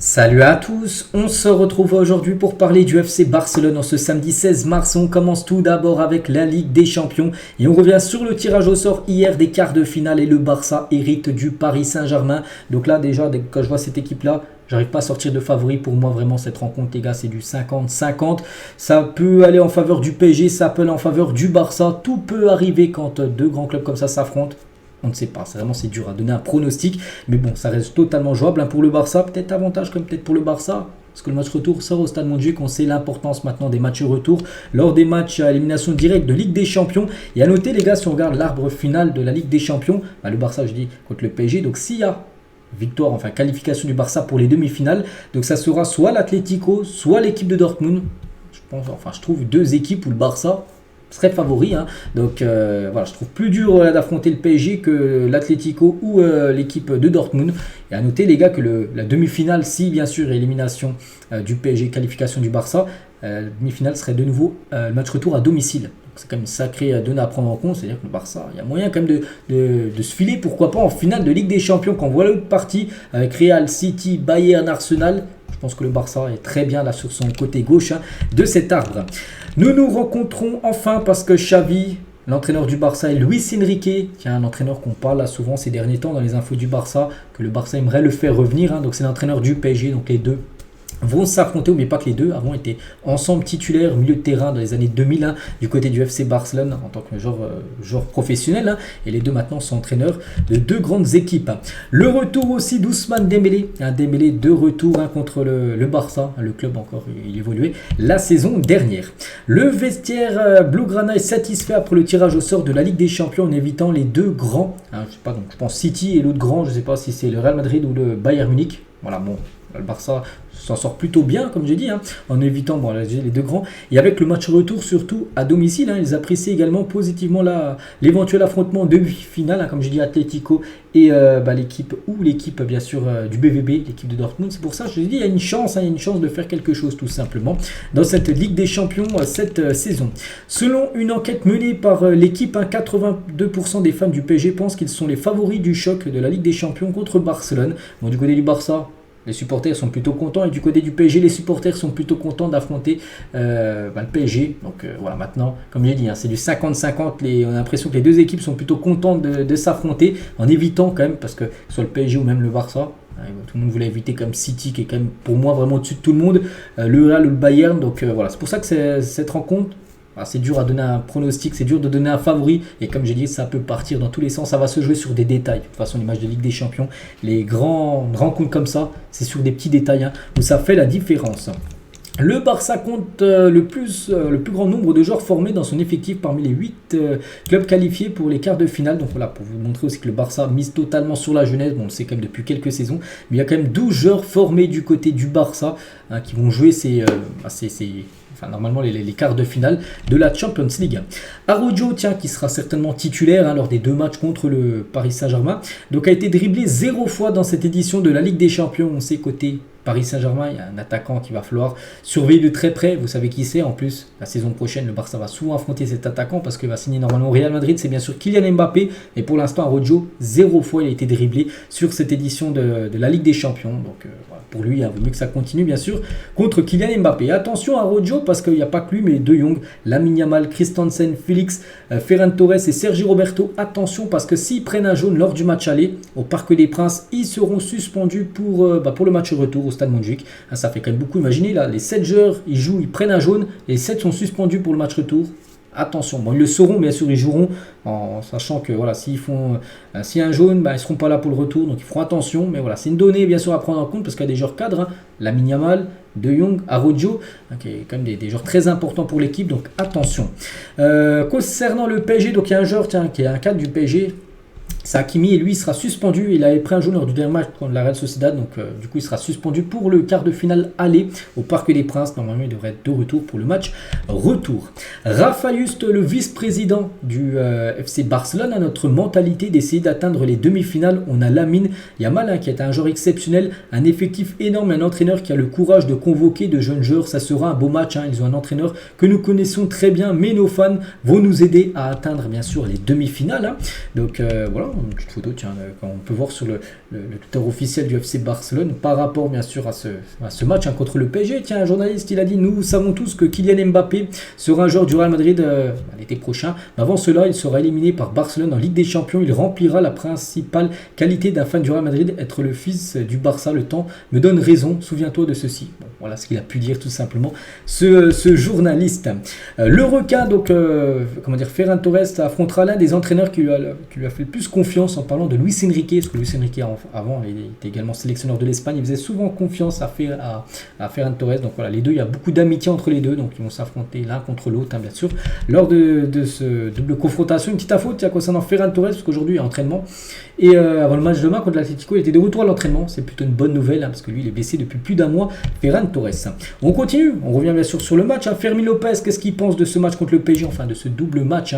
Salut à tous, on se retrouve aujourd'hui pour parler du FC Barcelone en ce samedi 16 mars. On commence tout d'abord avec la Ligue des Champions et on revient sur le tirage au sort hier des quarts de finale et le Barça hérite du Paris Saint-Germain. Donc là déjà, quand je vois cette équipe-là, j'arrive pas à sortir de favori. Pour moi, vraiment, cette rencontre, les gars, c'est du 50-50. Ça peut aller en faveur du PSG, ça peut aller en faveur du Barça. Tout peut arriver quand deux grands clubs comme ça s'affrontent. On ne sait pas, c'est dur à donner un pronostic, mais bon, ça reste totalement jouable pour le Barça, peut-être avantage comme peut-être pour le Barça, parce que le match retour sort au Stade Montjuïc, on sait l'importance maintenant des matchs retour, lors des matchs à élimination directe de Ligue des Champions, et à noter les gars, si on regarde l'arbre final de la Ligue des Champions, le Barça je dis contre le PSG, donc s'il y a victoire, enfin qualification du Barça pour les demi-finales, donc ça sera soit l'Atlético, soit l'équipe de Dortmund, je trouve deux équipes où le Barça serait favori, donc voilà, je trouve plus dur d'affronter le PSG que l'Atlético ou l'équipe de Dortmund. Et à noter les gars que la demi-finale, si bien sûr élimination du PSG, qualification du Barça, la demi-finale serait de nouveau le match retour à domicile. Donc c'est quand même une sacrée donnée à prendre en compte, c'est-à-dire que le Barça, il y a moyen quand même de se filer, pourquoi pas en finale de Ligue des Champions, quand on voit l'autre partie avec Real, City, Bayern, Arsenal. Je pense que le Barça est très bien là sur son côté gauche de cet arbre. Nous nous rencontrons enfin parce que Xavi, l'entraîneur du Barça, et Luis Enrique, qui est un entraîneur qu'on parle là souvent ces derniers temps dans les infos du Barça, que le Barça aimerait le faire revenir. Donc c'est l'entraîneur du PSG, donc les deux vont s'affronter. N'oubliez pas que les deux avant étaient ensemble titulaires milieu de terrain dans les années 2000 du côté du FC Barcelone en tant que joueur professionnel, et les deux maintenant sont entraîneurs de deux grandes équipes. Le retour aussi d'Ousmane Dembélé, Dembélé de retour contre le Barça, le club encore il évoluait la saison dernière. Le vestiaire Blaugrana est satisfait après le tirage au sort de la Ligue des Champions en évitant les deux grands, je sais pas, donc je pense City et l'autre grand, je sais pas si c'est le Real Madrid ou le Bayern Munich. Voilà, bon, le Barça s'en sort plutôt bien, comme j'ai dit, en évitant les deux grands. Et avec le match retour, surtout à domicile, ils apprécient également positivement l'éventuel affrontement en demi-finale, comme j'ai dit, Atlético et l'équipe bien sûr du BVB, l'équipe de Dortmund. C'est pour ça que je dis, il y a une chance de faire quelque chose tout simplement dans cette Ligue des Champions cette saison. Selon une enquête menée par l'équipe, 82% des fans du PSG pensent qu'ils sont les favoris du choc de la Ligue des Champions contre Barcelone. Bon, du côté du Barça, les supporters sont plutôt contents, et du côté du PSG, les supporters sont plutôt contents d'affronter le PSG. Donc voilà, maintenant, comme j'ai dit, c'est du 50-50. On a l'impression que les deux équipes sont plutôt contentes de s'affronter, en évitant quand même, parce que soit le PSG ou même le Barça, tout le monde voulait éviter comme City, qui est quand même pour moi vraiment au-dessus de tout le monde, le Real ou le Bayern. Donc voilà, c'est pour ça que cette rencontre, c'est dur à donner un pronostic, c'est dur de donner un favori, et comme j'ai dit, ça peut partir dans tous les sens, ça va se jouer sur des détails. De toute façon, les matchs de Ligue des Champions, les grands rencontres comme ça, c'est sur des petits détails où ça fait la différence. Le Barça compte le plus grand nombre de joueurs formés dans son effectif parmi les 8 clubs qualifiés pour les quarts de finale. Donc voilà, pour vous montrer aussi que le Barça mise totalement sur la jeunesse. Bon, on le sait quand même depuis quelques saisons. Mais il y a quand même 12 joueurs formés du côté du Barça qui vont jouer normalement les quarts de finale de la Champions League. Araujo, qui sera certainement titulaire lors des deux matchs contre le Paris Saint-Germain. Donc a été dribblé 0 fois dans cette édition de la Ligue des Champions. On sait côté Paris Saint-Germain, il y a un attaquant qu'il va falloir surveiller de très près. Vous savez qui c'est. En plus, la saison prochaine, le Barça va souvent affronter cet attaquant parce qu'il va signer normalement au Real Madrid. C'est bien sûr Kylian Mbappé. Et pour l'instant, Araujo, 0 fois il a été dribblé sur cette édition de la Ligue des Champions. Donc voilà, pour lui, il vaut mieux que ça continue bien sûr contre Kylian Mbappé. Attention à Araujo parce qu'il n'y a pas que lui, mais De Jong, Lamine Yamal, Christensen, Félix, Ferran Torres et Sergi Roberto. Attention parce que s'ils prennent un jaune lors du match aller au Parc des Princes, ils seront suspendus pour le match retour au Stade Montjuïc. Ça fait quand même beaucoup. Imaginez là, les 7 joueurs, ils jouent, ils prennent un jaune, et les 7 sont suspendus pour le match retour. Attention, bon, ils le sauront, bien sûr, ils joueront en sachant que voilà, s'il y a un jaune, ils ne seront pas là pour le retour, donc ils feront attention. Mais voilà, c'est une donnée bien sûr à prendre en compte parce qu'il y a des joueurs cadres, Lamine Yamal, De Jong, Araujo, qui est quand même des joueurs très importants pour l'équipe, donc attention. Concernant le PSG, donc il y a un joueur qui est un cadre du PSG. C'est Hakimi, et lui il sera suspendu. Il avait pris un jaune lors du dernier match contre la Real Sociedad, donc du coup il sera suspendu pour le quart de finale aller au Parc des Princes. Normalement il devrait être de retour pour le match retour. Rafa Juste, le vice-président du FC Barcelone, a notre mentalité d'essayer d'atteindre les demi-finales. On a Lamine Yamal qui est un joueur exceptionnel, un effectif énorme, un entraîneur qui a le courage de convoquer de jeunes joueurs. Ça sera un beau match, ils ont un entraîneur que nous connaissons très bien, mais nos fans vont nous aider à atteindre bien sûr les demi-finales. Donc voilà, une petite photo, tiens, qu'on peut voir sur le Twitter officiel du FC Barcelone par rapport bien sûr à ce match contre le PSG. Tiens, un journaliste, il a dit: nous savons tous que Kylian Mbappé sera un joueur du Real Madrid l'été prochain. Mais avant cela, il sera éliminé par Barcelone en Ligue des Champions. Il remplira la principale qualité d'un fan du Real Madrid, être le fils du Barça. Le temps me donne raison, souviens-toi de ceci. Bon, voilà ce qu'il a pu dire tout simplement ce journaliste. Le requin, donc, Ferran Torres affrontera l'un des entraîneurs qui lui a fait le plus confiance, en parlant de Luis Enrique, parce que Luis Enrique avant il était également sélectionneur de l'Espagne, il faisait souvent confiance à Ferran Torres. Donc voilà, les deux, il y a beaucoup d'amitié entre les deux, donc ils vont s'affronter l'un contre l'autre, bien sûr, lors de ce double confrontation. Une petite info concernant Ferran Torres, parce qu'aujourd'hui il y a entraînement, et avant le match de demain contre l'Atlético, il était de retour à l'entraînement. C'est plutôt une bonne nouvelle, parce que lui il est blessé depuis plus d'un mois, Ferran Torres. On continue, on revient bien sûr sur le match. Fermin Lopez, qu'est-ce qu'il pense de ce match contre le PSG, enfin de ce double match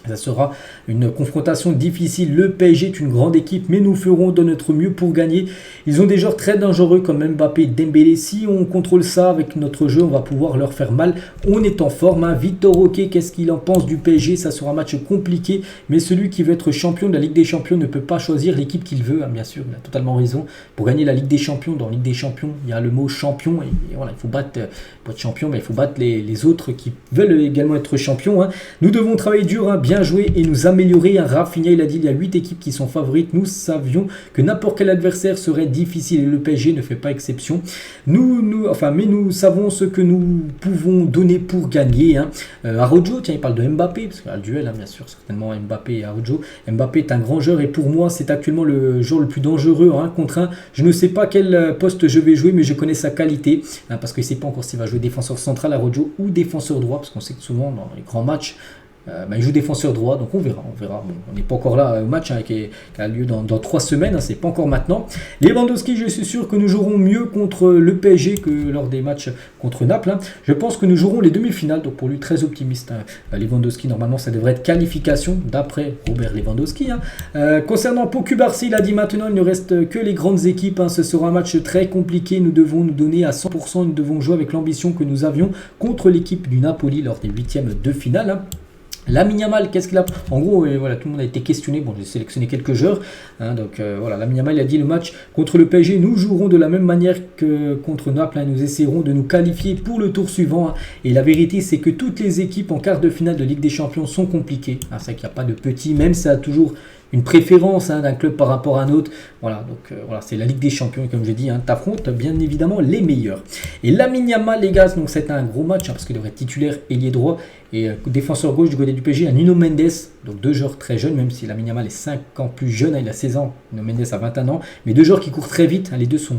Ça sera une confrontation difficile. Le PSG est une grande équipe, mais nous ferons de notre mieux pour gagner. Ils ont des joueurs très dangereux comme Mbappé et Dembélé. Si on contrôle ça avec notre jeu, on va pouvoir leur faire mal. On est en forme. Victor Roquet, qu'est-ce qu'il en pense du PSG? Ça sera un match compliqué, mais celui qui veut être champion de la Ligue des Champions ne peut pas choisir l'équipe qu'il veut. Bien sûr, il a totalement raison. Pour gagner la Ligue des Champions, dans la Ligue des Champions, il y a le mot champion. Et voilà, il faut battre, pour être champion, mais il faut battre les autres qui veulent également être champions. Nous devons travailler dur, bien jouer et nous améliorer. Rafinha, il a dit: il y a 8 équipes qui sont favorites. Nous savions que n'importe quel adversaire serait difficile et le PSG ne fait pas exception. Mais nous savons ce que nous pouvons donner pour gagner. Araujo, tiens, il parle de Mbappé, parce qu'il y a le duel, bien sûr, certainement Mbappé et Araujo. Mbappé est un grand joueur et pour moi, c'est actuellement le joueur le plus dangereux contre 1. Je ne sais pas quel poste je vais jouer, mais je connais sa qualité, parce qu'il ne sait pas encore s'il va jouer défenseur central, Araujo, ou défenseur droit, parce qu'on sait que souvent dans les grands matchs, il joue défenseur droit, donc on verra. Bon, on n'est pas encore là au match qui a lieu dans 3 semaines, c'est pas encore maintenant. Lewandowski, je suis sûr que nous jouerons mieux contre le PSG que lors des matchs contre Naples. Je pense que nous jouerons les demi-finales, donc pour lui très optimiste. Lewandowski, normalement ça devrait être qualification d'après Robert Lewandowski. Concernant Pau Cubarsí, il a dit: maintenant il ne reste que les grandes équipes. Ce sera un match très compliqué, nous devons nous donner à 100%, nous devons jouer avec l'ambition que nous avions contre l'équipe du Napoli lors des 8e de finale. Lamine Yamal, qu'est-ce qu'il a? En gros, voilà, tout le monde a été questionné. Bon, j'ai sélectionné quelques joueurs. Voilà, Lamine Yamal, il a dit: le match contre le PSG, nous jouerons de la même manière que contre Naples. Nous essaierons de nous qualifier pour le tour suivant. Et la vérité, c'est que toutes les équipes en quart de finale de Ligue des Champions sont compliquées. C'est vrai qu'il n'y a pas de petits, même ça a toujours une préférence d'un club par rapport à un autre. Voilà, donc voilà, c'est la Ligue des Champions, comme je dis, t'affrontes bien évidemment les meilleurs. Et Lamine Yamal, les gars, donc c'est un gros match, parce qu'il devrait être titulaire ailier droit et défenseur gauche du côté du PSG, Nuno Mendes, donc 2 joueurs très jeunes, même si Lamine Yamal est 5 ans plus jeune, il a 16 ans, Nuno Mendes a 21 ans, mais 2 joueurs qui courent très vite, les deux sont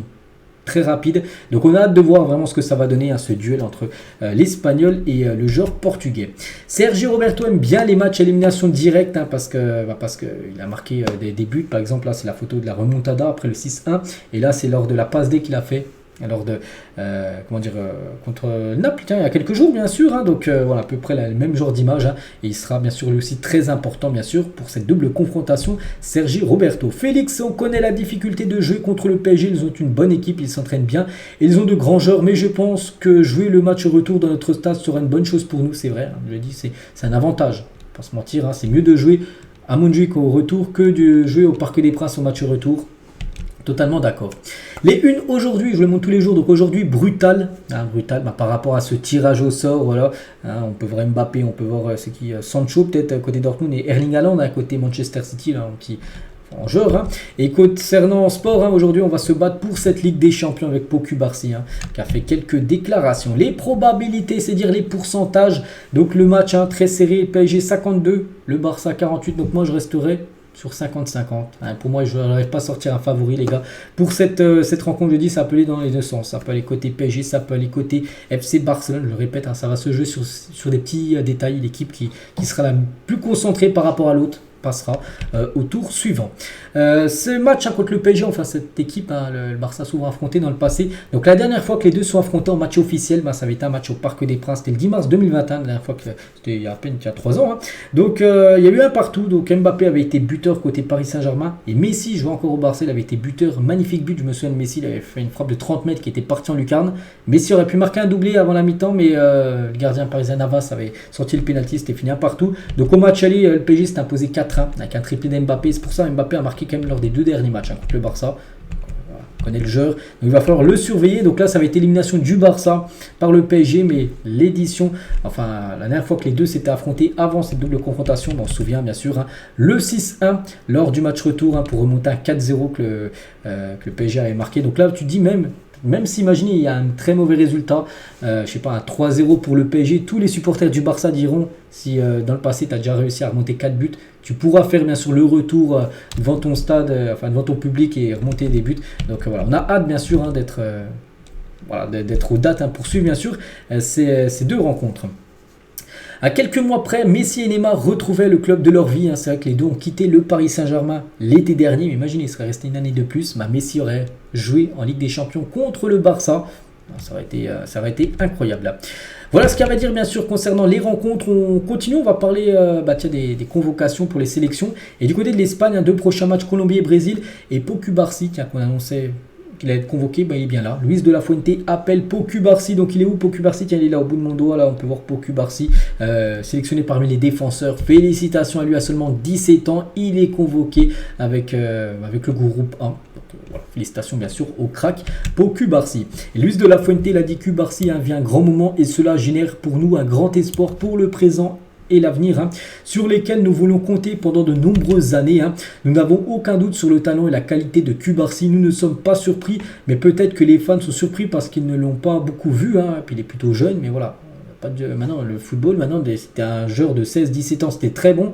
très rapide. Donc on a hâte de voir vraiment ce que ça va donner, ce duel entre l'Espagnol et le joueur portugais. Sergi Roberto aime bien les matchs à élimination directe, parce qu'il a marqué des buts. Par exemple, là c'est la photo de la remontada après le 6-1, et là c'est lors de la passe D qu'il a fait lors de contre Naples, il y a quelques jours bien sûr, donc voilà, à peu près le même genre d'image, et il sera bien sûr lui aussi très important bien sûr pour cette double confrontation. Sergi Roberto. Félix, on connaît la difficulté de jouer contre le PSG, ils ont une bonne équipe, ils s'entraînent bien et ils ont de grands joueurs, mais je pense que jouer le match retour dans notre stade sera une bonne chose pour nous. C'est vrai, je l'ai dit, c'est un avantage, pas se mentir, c'est mieux de jouer à Montjuic au retour que de jouer au Parc des Princes au match retour. Totalement d'accord. Les unes aujourd'hui, je le montre tous les jours, donc aujourd'hui brutal, par rapport à ce tirage au sort, voilà, on peut voir Mbappé, on peut voir Sancho peut-être à côté Dortmund et Erling Haaland à côté Manchester City, là, un petit en joueur. Et concernant sport, aujourd'hui on va se battre pour cette Ligue des Champions avec Pau Cubarsí, qui a fait quelques déclarations. Les probabilités, c'est dire les pourcentages, donc le match très serré, PSG 52, le Barça 48, donc moi je resterai sur 50-50. Pour moi, je n'arrive pas à sortir un favori, les gars. Pour cette rencontre, je dis, ça peut aller dans les deux sens. Ça peut aller côté PSG, ça peut aller côté FC Barcelone. Je le répète, ça va se jouer sur des petits détails. L'équipe qui sera la plus concentrée par rapport à l'autre passera au tour suivant. Ce match contre le PSG, enfin cette équipe, le Barça souvent affronté dans le passé. Donc la dernière fois que les deux sont affrontés en match officiel, ça avait été un match au Parc des Princes, c'était le 10 mars 2021, la dernière fois que c'était il y a à peine 3 ans. Donc il y a eu un partout, donc Mbappé avait été buteur côté Paris Saint-Germain et Messi jouait encore au Barça, il avait été buteur, magnifique but, je me souviens de Messi, il avait fait une frappe de 30 mètres qui était partie en lucarne. Messi aurait pu marquer un doublé avant la mi-temps, mais le gardien parisien Navas avait sorti le pénalty, c'était fini un partout. Donc au match aller, le PSG s'est imposé 4-1. 4 hein, avec un triplé d'Mbappé. C'est pour ça Mbappé a marqué quand même lors des 2 derniers matchs contre le Barça. On connaît le joueur, donc il va falloir le surveiller. Donc là, ça va être élimination du Barça par le PSG, mais la dernière fois que les deux s'étaient affrontés avant cette double confrontation, on se souvient bien sûr, hein, le 6-1 lors du match retour pour remonter à 4-0 que le PSG avait marqué. Donc là, tu te dis même si imaginez il y a un très mauvais résultat, un 3-0 pour le PSG, tous les supporters du Barça diront si dans le passé tu as déjà réussi à remonter 4 buts, tu pourras faire bien sûr le retour devant ton stade, devant ton public et remonter des buts. Donc voilà, on a hâte bien sûr d'être aux dates pour suivre bien sûr ces 2 rencontres. À quelques mois près, Messi et Neymar retrouvaient le club de leur vie. C'est vrai que les deux ont quitté le Paris Saint-Germain l'été dernier. Mais imaginez, il serait resté une année de plus. Messi aurait joué en Ligue des Champions contre le Barça. Ça aurait été incroyable. Voilà ce qu'il y a à dire bien sûr concernant les rencontres. On continue, on va parler des convocations pour les sélections. Et du côté de l'Espagne, 2 prochains matchs, Colombie et Brésil. Et Pau Cubarsí, qu'on annonçait qu'il allait être convoqué, il est bien là. Luis de la Fuente appelle Pau Cubarsí. Donc il est où Pau Cubarsí? Il est là au bout de mon doigt. Là on peut voir Pau Cubarsí sélectionné parmi les défenseurs. Félicitations à lui, à seulement 17 ans. Il est convoqué avec le groupe 1. Donc, voilà. Félicitations bien sûr au crack Pau Cubarsí. Et Luis de la Fuente l'a dit, Cubarsí vient un grand moment et cela génère pour nous un grand espoir pour le présent et l'avenir, sur lesquels nous voulons compter pendant de nombreuses années. Nous n'avons aucun doute sur le talent et la qualité de Cubarsí. Nous ne sommes pas surpris, mais peut-être que les fans sont surpris parce qu'ils ne l'ont pas beaucoup vu. Puis il est plutôt jeune, mais voilà. Maintenant, le football, c'était un joueur de 16-17 ans, c'était très bon.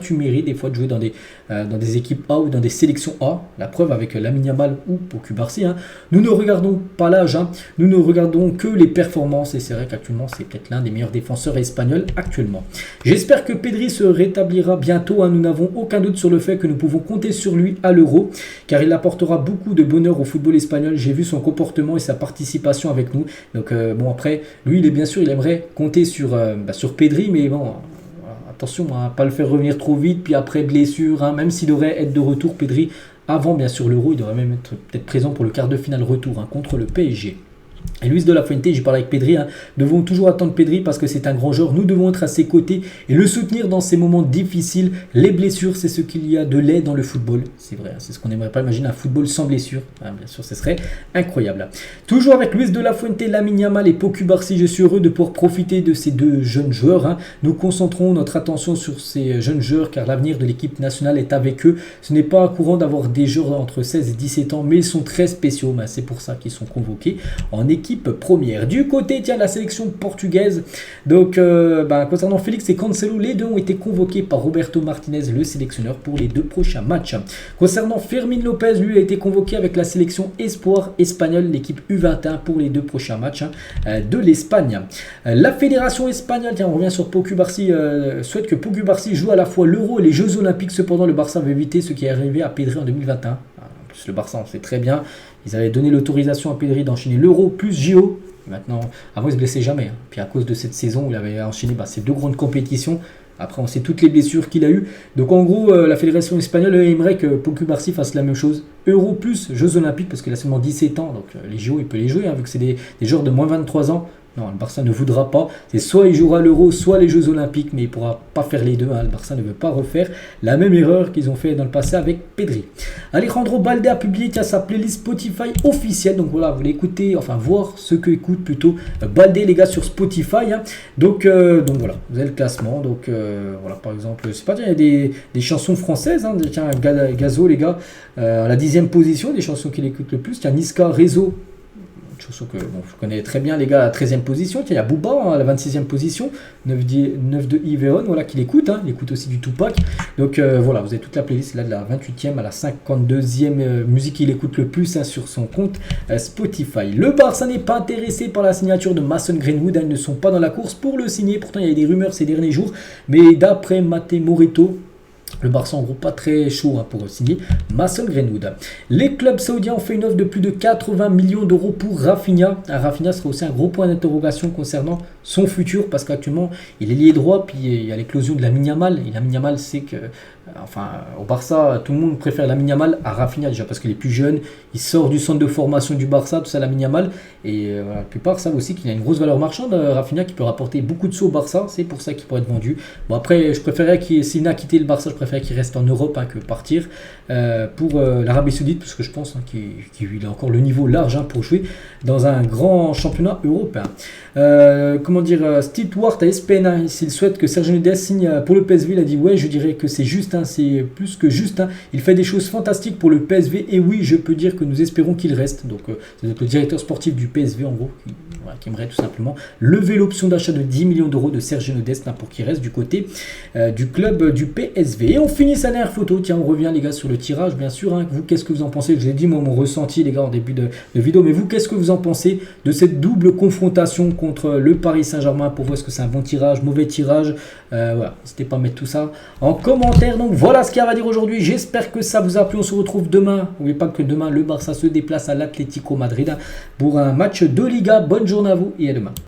Tu mérites des fois de jouer dans des équipes A ou dans des sélections A. La preuve avec Lamine Yamal ou Pau Cubarsí. Nous ne regardons pas l'âge, nous ne regardons que les performances. Et c'est vrai qu'actuellement, c'est peut-être l'un des meilleurs défenseurs espagnols actuellement. J'espère que Pedri se rétablira bientôt. Nous n'avons aucun doute sur le fait que nous pouvons compter sur lui à l'Euro, car il apportera beaucoup de bonheur au football espagnol. J'ai vu son comportement et sa participation avec nous. Donc après, lui, il aimerait compter sur Pedri, mais bon... Attention à ne pas le faire revenir trop vite, puis après blessure, même s'il devrait être de retour, Pedri, avant bien sûr l'Euro, il devrait même être peut-être présent pour le quart de finale retour contre le PSG. Et Luis de la Fuente, j'ai parlé avec Pedri, devons toujours attendre Pedri parce que c'est un grand joueur, nous devons être à ses côtés et le soutenir dans ces moments difficiles. Les blessures, c'est ce qu'il y a de laid dans le football, c'est vrai, c'est ce qu'on n'aimerait pas imaginer, un football sans blessure, bien sûr ce serait incroyable. Toujours avec Luis de la Fuente, Lamine Yamal et Pau Cubarsí, je suis heureux de pouvoir profiter de ces 2 jeunes joueurs. Nous concentrons notre attention sur ces jeunes joueurs car l'avenir de l'équipe nationale est avec eux. Ce n'est pas courant d'avoir des joueurs entre 16 et 17 ans, mais ils sont très spéciaux, c'est pour ça qu'ils sont convoqués en équipe première. Du côté, la sélection portugaise. Donc, concernant Félix et Cancelo, les deux ont été convoqués par Roberto Martinez, le sélectionneur, pour les 2 prochains matchs. Concernant Fermín López, lui a été convoqué avec la sélection espoir espagnole, l'équipe U21, pour les 2 prochains matchs de l'Espagne. La fédération espagnole, on revient sur Pau Cubarsí, souhaite que Pau Cubarsí joue à la fois l'Euro et les Jeux Olympiques. Cependant, le Barça veut éviter ce qui est arrivé à Pedri en 2021. En plus, le Barça, on sait très bien. Ils avaient donné l'autorisation à Pedri d'enchaîner l'Euro plus JO. Maintenant, avant, il ne se blessait jamais. Puis à cause de cette saison, il avait enchaîné ces 2 grandes compétitions. Après, on sait toutes les blessures qu'il a eues. Donc en gros, la fédération espagnole aimerait que Pau Cubarsí fasse la même chose. Euro plus Jeux Olympiques, parce qu'il a seulement 17 ans. Donc les JO, il peut les jouer, vu que c'est des joueurs de moins 23 ans. Non, le Barça ne voudra pas. C'est soit il jouera l'Euro, soit les Jeux Olympiques, mais il ne pourra pas faire les deux. Le Barça ne veut pas refaire la même erreur qu'ils ont fait dans le passé avec Pedri. Alejandro Balde a publié sa playlist Spotify officielle. Donc voilà, vous l'écoutez, voir ce que écoute plutôt Balde, les gars, sur Spotify. Donc voilà, vous avez le classement. Donc voilà, par exemple, c'est pas, il y a des chansons françaises. Tiens, Gazo, les gars, à la 10e position, des chansons qu'il écoute le plus. Tiens, Niska, Réseau. Chanson que je connais très bien, les gars, à la 13e position. Il y a Booba à la 26e position, 9 de Yveon, voilà, qu'il écoute. Il écoute aussi du Tupac. Donc voilà, vous avez toute la playlist là, de la 28e à la 52e musique qu'il écoute le plus sur son compte Spotify. Le Barça n'est pas intéressé par la signature de Mason Greenwood. Ils ne sont pas dans la course pour le signer. Pourtant, il y a des rumeurs ces derniers jours. Mais d'après Maté Morito, le Barça en gros pas très chaud pour signer Mason Greenwood. Les clubs saoudiens ont fait une offre de plus de 80 millions d'euros pour Rafinha. Rafinha sera aussi un gros point d'interrogation concernant son futur parce qu'actuellement il est lié droit, puis il y a l'éclosion de Lamine Yamal. Et Lamine Yamal, c'est que Enfin, au Barça, tout le monde préfère Lamine Yamal à Rafinha déjà parce qu'il est plus jeune, il sort du centre de formation du Barça, tout ça, Lamine Yamal. Et voilà, la plupart savent aussi qu'il a une grosse valeur marchande, Rafinha, qui peut rapporter beaucoup de sous au Barça, c'est pour ça qu'il pourrait être vendu. Bon, après, je préférerais s'il n'a quitté le Barça, je préférerais qu'il reste en Europe que partir pour l'Arabie Saoudite, parce que je pense qu'il a encore le niveau large pour jouer dans un grand championnat européen. Steve Ward à ESPN, s'il souhaite que Sergio Nunez signe pour le PSV, il a dit ouais, je dirais que c'est juste, c'est plus que juste. Il fait des choses fantastiques pour le PSV et oui, je peux dire que nous espérons qu'il reste. Donc, c'est le directeur sportif du PSV en gros qui aimerait tout simplement lever l'option d'achat de 10 millions d'euros de Sergio Nunez pour qu'il reste du côté du club du PSV. Et on finit sa dernière photo. Tiens, on revient les gars sur le tirage, bien sûr. Vous, qu'est-ce que vous en pensez? Je vous ai dit moi mon ressenti les gars en début de vidéo, mais vous, qu'est-ce que vous en pensez de cette double confrontation contre le Paris Saint-Germain? Pour vous, est-ce que c'est un bon tirage, mauvais tirage? Voilà, n'hésitez pas à mettre tout ça en commentaire. Donc voilà ce qu'il y a à dire aujourd'hui. J'espère que ça vous a plu. On se retrouve demain. N'oubliez pas que demain le Barça se déplace à l'Atlético Madrid pour un match de Liga. Bonne journée à vous et à demain.